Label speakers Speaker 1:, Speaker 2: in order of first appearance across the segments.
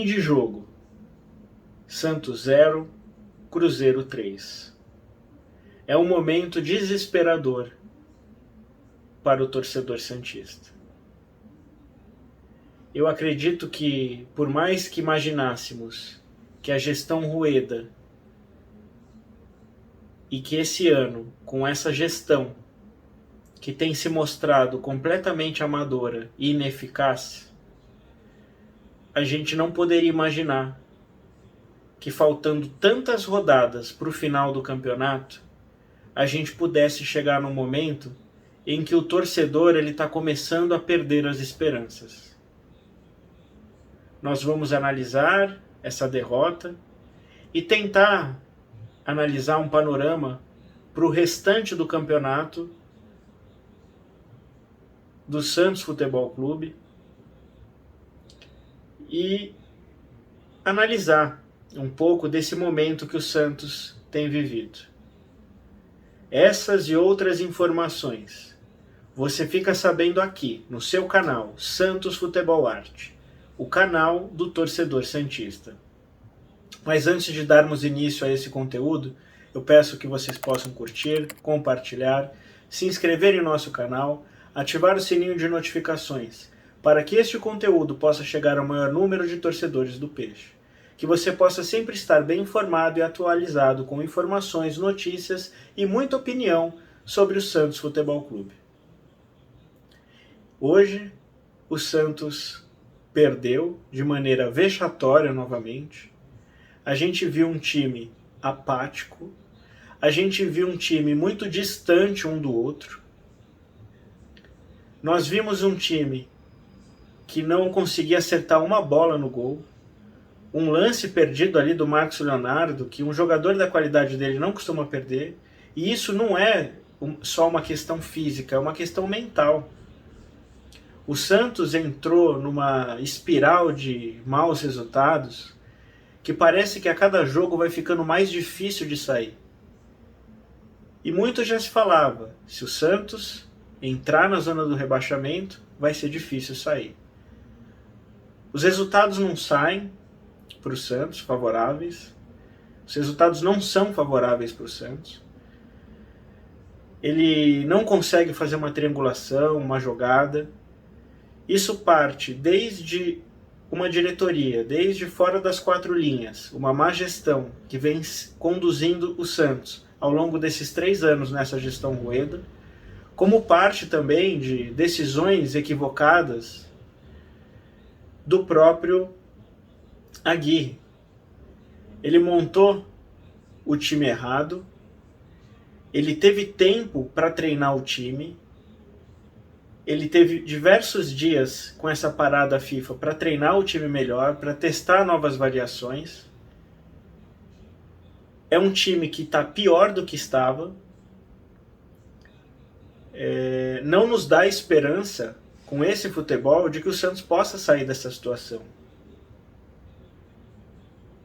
Speaker 1: Fim de jogo. Santos 0, Cruzeiro 3. É um momento desesperador para o torcedor santista. Eu acredito que, por mais que imaginássemos que a gestão Rueda e que esse ano, com essa gestão que tem se mostrado completamente amadora e ineficaz, a gente não poderia imaginar que, faltando tantas rodadas para o final do campeonato, a gente pudesse chegar num momento em que o torcedor está começando a perder as esperanças. Nós vamos analisar essa derrota e tentar analisar um panorama para o restante do campeonato do Santos Futebol Clube e analisar um pouco desse momento que o Santos tem vivido. Essas e outras informações você fica sabendo aqui no seu canal Santos Futebol Arte, o canal do torcedor santista. Mas antes de darmos início a esse conteúdo, eu peço que vocês possam curtir, compartilhar, se inscrever em nosso canal, ativar o sininho de notificações, para que este conteúdo possa chegar ao maior número de torcedores do Peixe. Que você possa sempre estar bem informado e atualizado com informações, notícias e muita opinião sobre o Santos Futebol Clube. Hoje, o Santos perdeu de maneira vexatória novamente. A gente viu um time apático, a gente viu um time muito distante um do outro. Nós vimos um time que não conseguia acertar uma bola no gol, um lance perdido ali do Marcos Leonardo, que um jogador da qualidade dele não costuma perder, e isso não é só uma questão física, é uma questão mental. O Santos entrou numa espiral de maus resultados que parece que a cada jogo vai ficando mais difícil de sair. E muito já se falava, se o Santos entrar na zona do rebaixamento, vai ser difícil sair. Os resultados não saem para o Santos favoráveis. Os resultados não são favoráveis para o Santos. Ele não consegue fazer uma triangulação, uma jogada. Isso parte desde uma diretoria, desde fora das quatro linhas, uma má gestão que vem conduzindo o Santos ao longo desses 3 anos nessa gestão Rueda, como parte também de decisões equivocadas do próprio Aguirre. Ele montou o time errado, ele teve tempo para treinar o time, ele teve diversos dias com essa parada FIFA para treinar o time melhor, para testar novas variações. É um time que está pior do que estava. Não nos dá esperança com esse futebol de que o Santos possa sair dessa situação.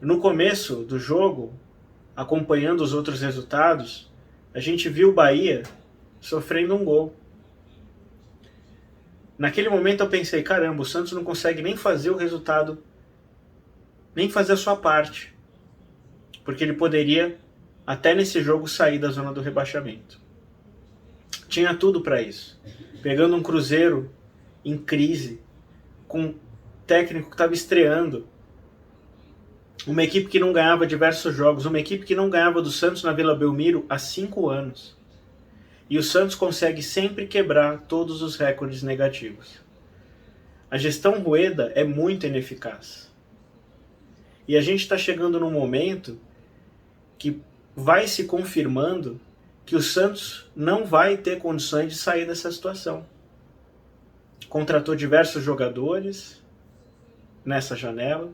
Speaker 1: No começo do jogo, acompanhando os outros resultados, a gente viu o Bahia sofrendo um gol. Naquele momento eu pensei, caramba, o Santos não consegue nem fazer o resultado, nem fazer a sua parte, porque ele poderia, até nesse jogo, sair da zona do rebaixamento. Tinha tudo para isso. Pegando um Cruzeiro em crise, com um técnico que estava estreando, uma equipe que não ganhava diversos jogos, uma equipe que não ganhava do Santos na Vila Belmiro há 5 anos. E o Santos consegue sempre quebrar todos os recordes negativos. A gestão Rueda é muito ineficaz. E a gente está chegando num momento que vai se confirmando que o Santos não vai ter condições de sair dessa situação. Contratou diversos jogadores nessa janela,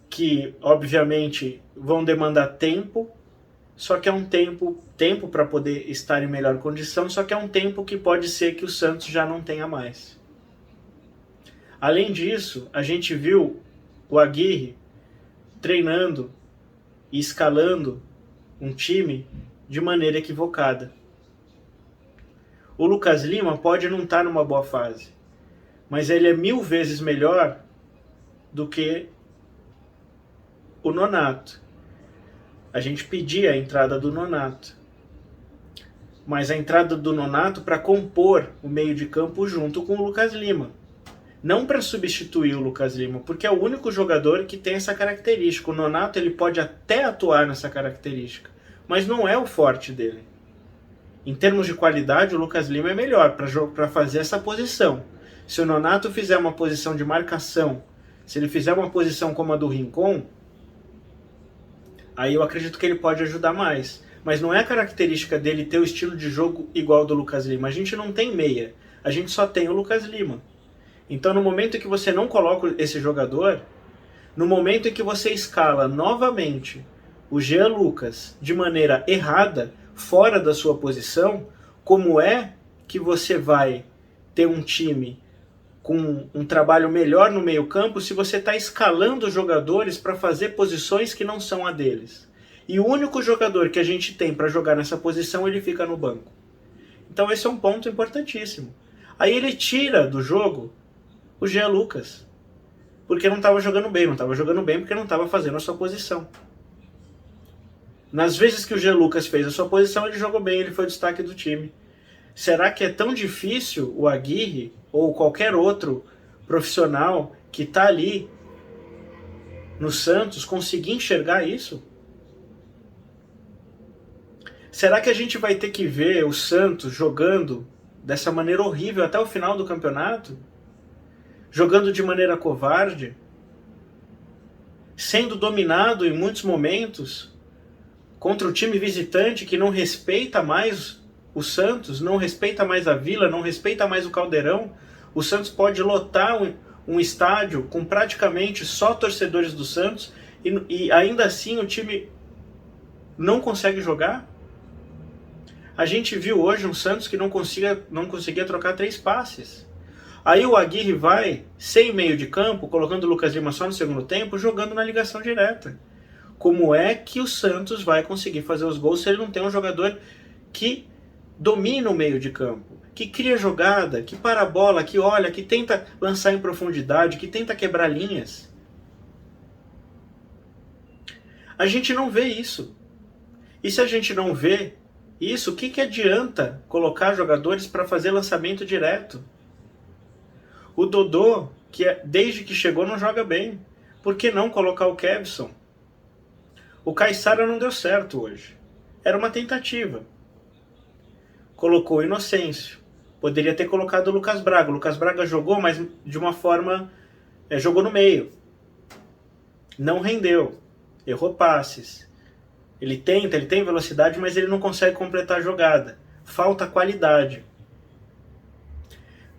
Speaker 1: que obviamente vão demandar tempo, só que é um tempo para poder estar em melhor condição, só que é um tempo que pode ser que o Santos já não tenha mais. Além disso, a gente viu o Aguirre treinando e escalando um time de maneira equivocada. O Lucas Lima pode não estar numa boa fase, mas ele é 1000 vezes melhor do que o Nonato. A gente pedia a entrada do Nonato, mas a entrada do Nonato para compor o meio de campo junto com o Lucas Lima. Não para substituir o Lucas Lima, porque é o único jogador que tem essa característica. O Nonato ele pode até atuar nessa característica, mas não é o forte dele. Em termos de qualidade, o Lucas Lima é melhor para fazer essa posição. Se o Nonato fizer uma posição de marcação, se ele fizer uma posição como a do Rincon, aí eu acredito que ele pode ajudar mais. Mas não é a característica dele ter o estilo de jogo igual ao do Lucas Lima. A gente não tem meia, a gente só tem o Lucas Lima. Então, no momento em que você não coloca esse jogador, no momento em que você escala novamente o Jean Lucas de maneira errada, fora da sua posição, como é que você vai ter um time com um trabalho melhor no meio-campo se você está escalando jogadores para fazer posições que não são a deles? E o único jogador que a gente tem para jogar nessa posição, ele fica no banco. Então, esse é um ponto importantíssimo. Aí ele tira do jogo o Jean Lucas, porque não estava jogando bem, porque não estava fazendo a sua posição. Nas vezes que o Jean Lucas fez a sua posição, ele jogou bem, ele foi o destaque do time. Será que é tão difícil o Aguirre ou qualquer outro profissional que está ali no Santos conseguir enxergar isso? Será que a gente vai ter que ver o Santos jogando dessa maneira horrível até o final do campeonato? Jogando de maneira covarde, sendo dominado em muitos momentos contra o time visitante que não respeita mais o Santos, não respeita mais a Vila, não respeita mais o Caldeirão. O Santos pode lotar um estádio com praticamente só torcedores do Santos e ainda assim o time não consegue jogar. A gente viu hoje um Santos que não conseguia trocar 3 passes. Aí o Aguirre vai, sem meio de campo, colocando o Lucas Lima só no segundo tempo, jogando na ligação direta. Como é que o Santos vai conseguir fazer os gols se ele não tem um jogador que domina o meio de campo, que cria jogada, que para a bola, que olha, que tenta lançar em profundidade, que tenta quebrar linhas? A gente não vê isso. E se a gente não vê isso, o que adianta colocar jogadores para fazer lançamento direto? O Dodô, desde que chegou, não joga bem. Por que não colocar o Kevson? O Caissara não deu certo hoje. Era uma tentativa. Colocou o Inocêncio. Poderia ter colocado o Lucas Braga. O Lucas Braga jogou, mas de uma forma... jogou no meio. Não rendeu. Errou passes. Ele tem velocidade, mas ele não consegue completar a jogada. Falta qualidade.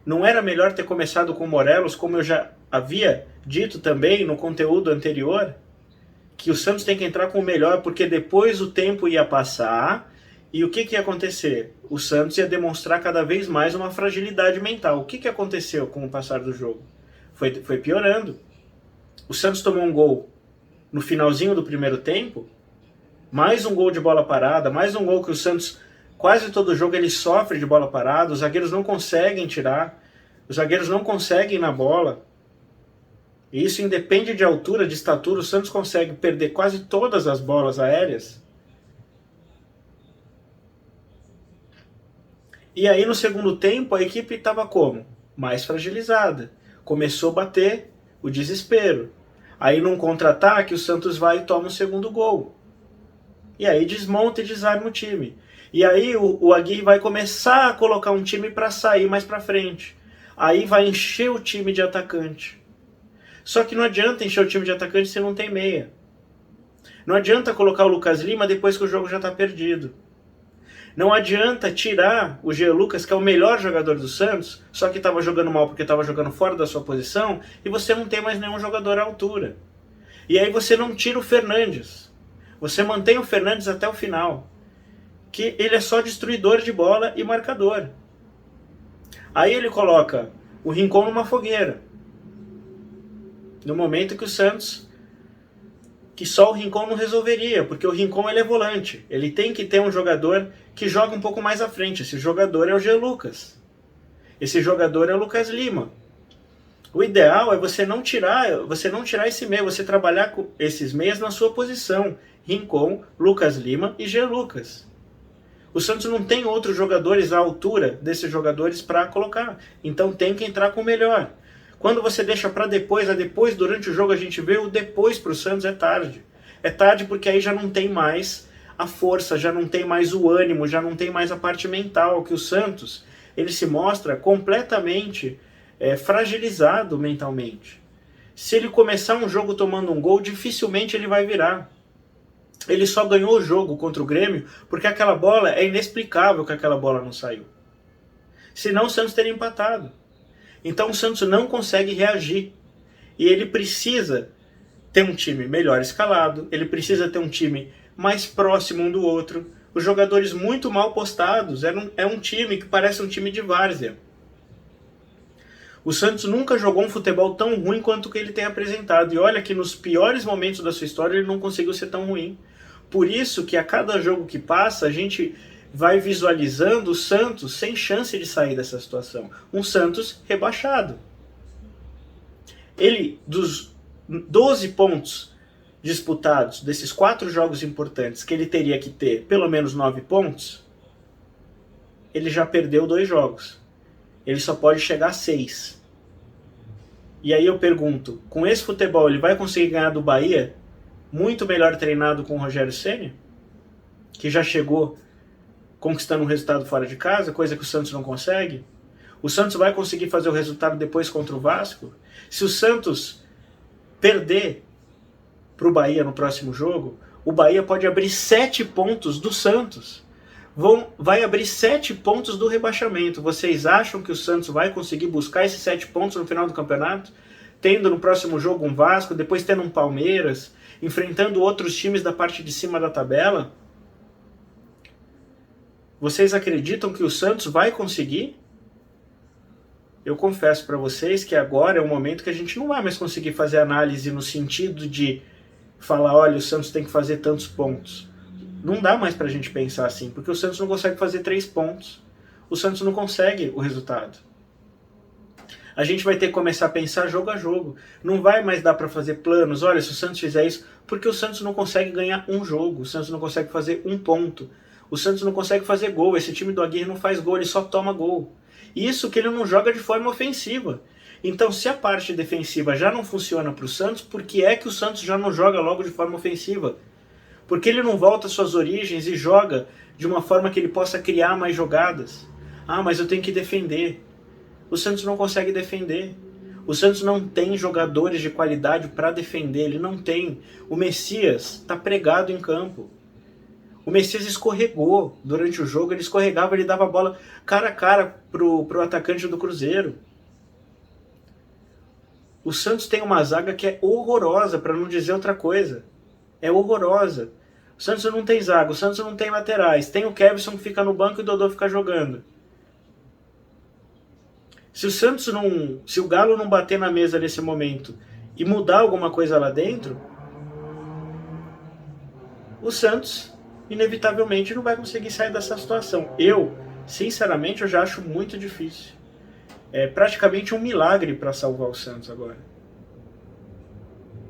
Speaker 1: Não era melhor ter começado com o Morelos, como eu já havia dito também no conteúdo anterior, que o Santos tem que entrar com o melhor, porque depois o tempo ia passar e o que ia acontecer? O Santos ia demonstrar cada vez mais uma fragilidade mental. O que aconteceu com o passar do jogo? Foi piorando. O Santos tomou um gol no finalzinho do primeiro tempo, mais um gol de bola parada, mais um gol que o Santos... Quase todo jogo ele sofre de bola parada, os zagueiros não conseguem tirar, os zagueiros não conseguem ir na bola. E isso independe de altura, de estatura, o Santos consegue perder quase todas as bolas aéreas. E aí no segundo tempo a equipe estava como? Mais fragilizada. Começou a bater o desespero. Aí num contra-ataque o Santos vai e toma o segundo gol. E aí desmonta e desarma o time. E aí o Aguirre vai começar a colocar um time para sair mais para frente. Aí vai encher o time de atacante. Só que não adianta encher o time de atacante se não tem meia. Não adianta colocar o Lucas Lima depois que o jogo já está perdido. Não adianta tirar o Jean Lucas, que é o melhor jogador do Santos, só que estava jogando mal porque estava jogando fora da sua posição, e você não tem mais nenhum jogador à altura. E aí você não tira o Fernandes. Você mantém o Fernandes até o final, que ele é só destruidor de bola e marcador. Aí ele coloca o Rincon numa fogueira. No momento que o Santos... que só o Rincon não resolveria, porque o Rincon ele é volante. Ele tem que ter um jogador que joga um pouco mais à frente. Esse jogador é o Jean Lucas. Esse jogador é o Lucas Lima. O ideal é você não tirar esse meia, você trabalhar com esses meias na sua posição. Rincon, Lucas Lima e Jean Lucas. O Santos não tem outros jogadores à altura desses jogadores para colocar. Então tem que entrar com o melhor. Quando você deixa para depois, durante o jogo a gente vê o depois para o Santos é tarde. É tarde porque aí já não tem mais a força, já não tem mais o ânimo, já não tem mais a parte mental, que o Santos ele se mostra completamente fragilizado mentalmente. Se ele começar um jogo tomando um gol, dificilmente ele vai virar. Ele só ganhou o jogo contra o Grêmio porque aquela bola, é inexplicável que aquela bola não saiu. Senão o Santos teria empatado. Então o Santos não consegue reagir. E ele precisa ter um time melhor escalado, ele precisa ter um time mais próximo um do outro. Os jogadores muito mal postados, é um time que parece um time de várzea. O Santos nunca jogou um futebol tão ruim quanto o que ele tem apresentado. E olha que nos piores momentos da sua história ele não conseguiu ser tão ruim. Por isso que a cada jogo que passa, a gente vai visualizando o Santos sem chance de sair dessa situação. Um Santos rebaixado. Ele, dos 12 pontos disputados, desses 4 jogos importantes, que ele teria que ter pelo menos 9 pontos, ele já perdeu 2 jogos. Ele só pode chegar a 6. E aí eu pergunto, com esse futebol ele vai conseguir ganhar do Bahia, muito melhor treinado com o Rogério Ceni, que já chegou conquistando um resultado fora de casa, coisa que o Santos não consegue? O Santos vai conseguir fazer o resultado depois contra o Vasco? Se o Santos perder para o Bahia no próximo jogo, o Bahia pode abrir 7 pontos do Santos. Vai abrir 7 pontos do rebaixamento. Vocês acham que o Santos vai conseguir buscar esses 7 pontos no final do campeonato? Tendo no próximo jogo um Vasco, depois tendo um Palmeiras, enfrentando outros times da parte de cima da tabela? Vocês acreditam que o Santos vai conseguir? Eu confesso para vocês que agora é o momento que a gente não vai mais conseguir fazer análise no sentido de falar, olha, o Santos tem que fazer tantos pontos. Não dá mais pra gente pensar assim, porque o Santos não consegue fazer 3 pontos. O Santos não consegue o resultado. A gente vai ter que começar a pensar jogo a jogo. Não vai mais dar pra fazer planos, olha, se o Santos fizer isso, porque o Santos não consegue ganhar um jogo, o Santos não consegue fazer um ponto, o Santos não consegue fazer gol, esse time do Aguirre não faz gol, ele só toma gol. Isso que ele não joga de forma ofensiva. Então, se a parte defensiva já não funciona pro Santos, por que é que o Santos já não joga logo de forma ofensiva? Porque ele não volta às suas origens e joga de uma forma que ele possa criar mais jogadas. Ah, mas eu tenho que defender. O Santos não consegue defender. O Santos não tem jogadores de qualidade para defender, ele não tem. O Messias está pregado em campo. O Messias escorregou durante o jogo, ele escorregava, ele dava a bola cara a cara pro atacante do Cruzeiro. O Santos tem uma zaga que é horrorosa, para não dizer outra coisa. É horrorosa. O Santos não tem zaga, o Santos não tem laterais. Tem o Kevson que fica no banco e o Dodô fica jogando. Se o Galo não bater na mesa nesse momento e mudar alguma coisa lá dentro, o Santos inevitavelmente não vai conseguir sair dessa situação. Sinceramente, eu já acho muito difícil. É praticamente um milagre para salvar o Santos agora.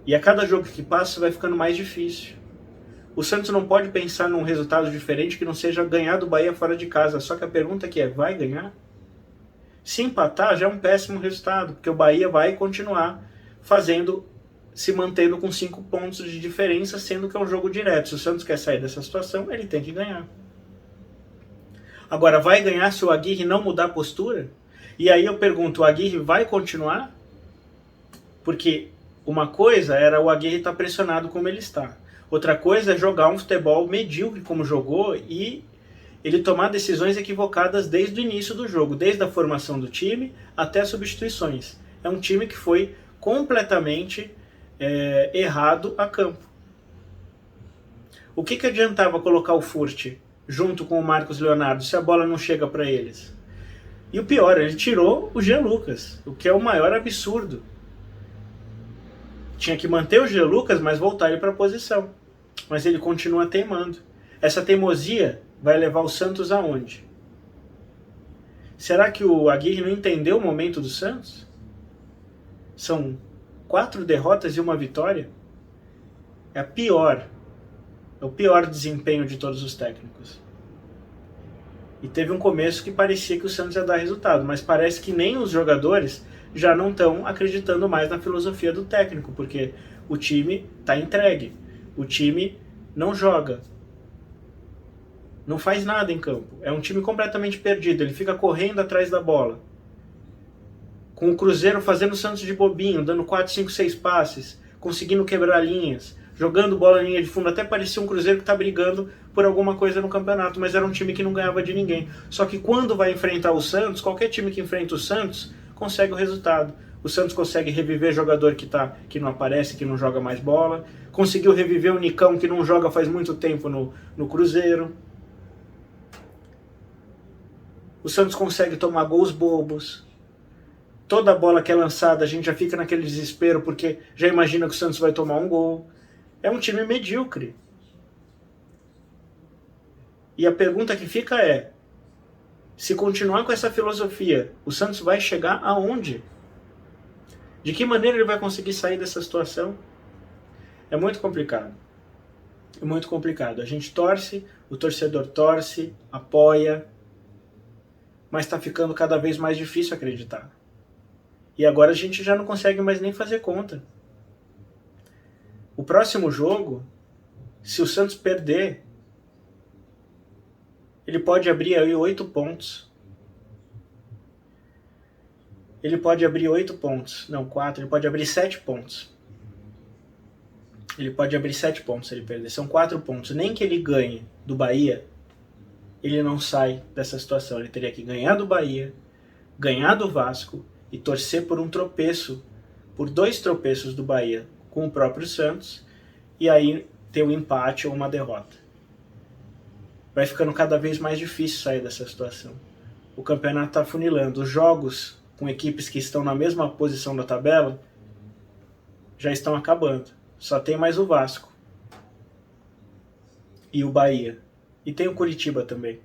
Speaker 1: E a cada jogo que passa vai ficando mais difícil. O Santos não pode pensar num resultado diferente que não seja ganhar do Bahia fora de casa. Só que a pergunta aqui é, vai ganhar? Se empatar já é um péssimo resultado, porque o Bahia vai continuar se mantendo com 5 pontos de diferença, sendo que é um jogo direto. Se o Santos quer sair dessa situação, ele tem que ganhar. Agora, vai ganhar se o Aguirre não mudar a postura? E aí eu pergunto, o Aguirre vai continuar? Porque uma coisa era o Aguirre estar pressionado como ele está. Outra coisa é jogar um futebol medíocre como jogou e ele tomar decisões equivocadas desde o início do jogo, desde a formação do time até as substituições. É um time que foi completamente errado a campo. O que adiantava colocar o Furt junto com o Marcos Leonardo se a bola não chega para eles? E o pior, ele tirou o Jean Lucas, o que é o maior absurdo. Tinha que manter o Jean Lucas, mas voltar ele para a posição. Mas ele continua teimando. Essa teimosia vai levar o Santos aonde? Será que o Aguirre não entendeu o momento do Santos? São 4 derrotas e 1 vitória. É o pior desempenho de todos os técnicos. E teve um começo que parecia que o Santos ia dar resultado, mas parece que nem os jogadores já não estão acreditando mais na filosofia do técnico, porque o time está entregue, o time não joga, não faz nada em campo, é um time completamente perdido, ele fica correndo atrás da bola, com o Cruzeiro fazendo o Santos de bobinho, dando 4, 5, 6 passes, conseguindo quebrar linhas, jogando bola em linha de fundo, até parecia um Cruzeiro que está brigando por alguma coisa no campeonato, mas era um time que não ganhava de ninguém. Só que quando vai enfrentar o Santos, qualquer time que enfrenta o Santos consegue o resultado. O Santos consegue reviver jogador que não aparece, que não joga mais bola, conseguiu reviver o Nicão, que não joga faz muito tempo no Cruzeiro. O Santos consegue tomar gols bobos. Toda bola que é lançada a gente já fica naquele desespero porque já imagina que o Santos vai tomar um gol. É um time medíocre. E a pergunta que fica é, se continuar com essa filosofia, o Santos vai chegar aonde? De que maneira ele vai conseguir sair dessa situação? É muito complicado. É muito complicado. A gente torce, o torcedor torce, apoia, mas está ficando cada vez mais difícil acreditar. E agora a gente já não consegue mais nem fazer conta. O próximo jogo, se o Santos perder, ele pode abrir aí 8 pontos. Ele pode abrir 8 pontos. Não, 4. Ele pode abrir 7 pontos. Ele pode abrir 7 pontos se ele perder. São 4 pontos. Nem que ele ganhe do Bahia, ele não sai dessa situação. Ele teria que ganhar do Bahia, ganhar do Vasco e torcer por um tropeço, por 2 tropeços do Bahia com o próprio Santos, e aí ter um empate ou uma derrota. Vai ficando cada vez mais difícil sair dessa situação. O campeonato está afunilando. Os jogos com equipes que estão na mesma posição da tabela já estão acabando. Só tem mais o Vasco e o Bahia. E tem o Curitiba também.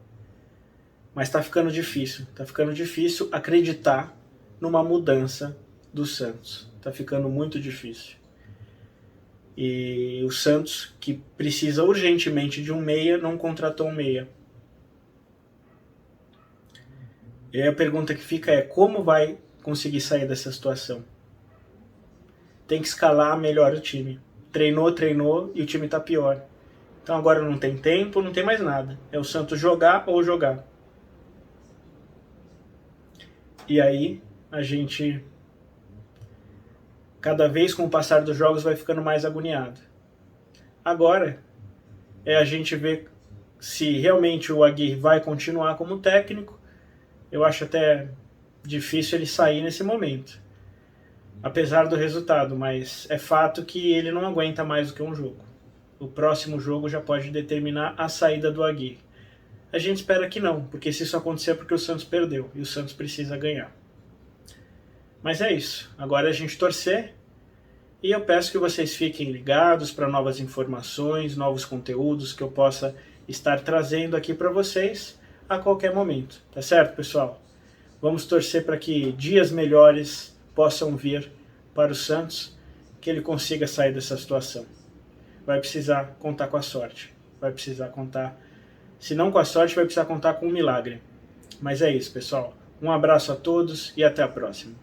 Speaker 1: Mas está ficando difícil. Está ficando difícil acreditar numa mudança do Santos. Está ficando muito difícil. E o Santos, que precisa urgentemente de um meia, não contratou um meia. E aí a pergunta que fica é, como vai conseguir sair dessa situação? Tem que escalar melhor o time. Treinou e o time está pior. Então agora não tem tempo, não tem mais nada. É o Santos jogar ou jogar. E aí a gente, cada vez com o passar dos jogos, vai ficando mais agoniado. Agora é a gente ver se realmente o Aguirre vai continuar como técnico. Eu acho até difícil ele sair nesse momento, apesar do resultado, mas é fato que ele não aguenta mais do que um jogo. O próximo jogo já pode determinar a saída do Aguirre. A gente espera que não, porque se isso acontecer é porque o Santos perdeu, e o Santos precisa ganhar. Mas é isso, agora é a gente torcer, e eu peço que vocês fiquem ligados para novas informações, novos conteúdos que eu possa estar trazendo aqui para vocês a qualquer momento, tá certo, pessoal? Vamos torcer para que dias melhores possam vir para o Santos, que ele consiga sair dessa situação. Vai precisar contar com a sorte, vai precisar contar, se não com a sorte, vai precisar contar com um milagre. Mas é isso, pessoal. Um abraço a todos e até a próxima.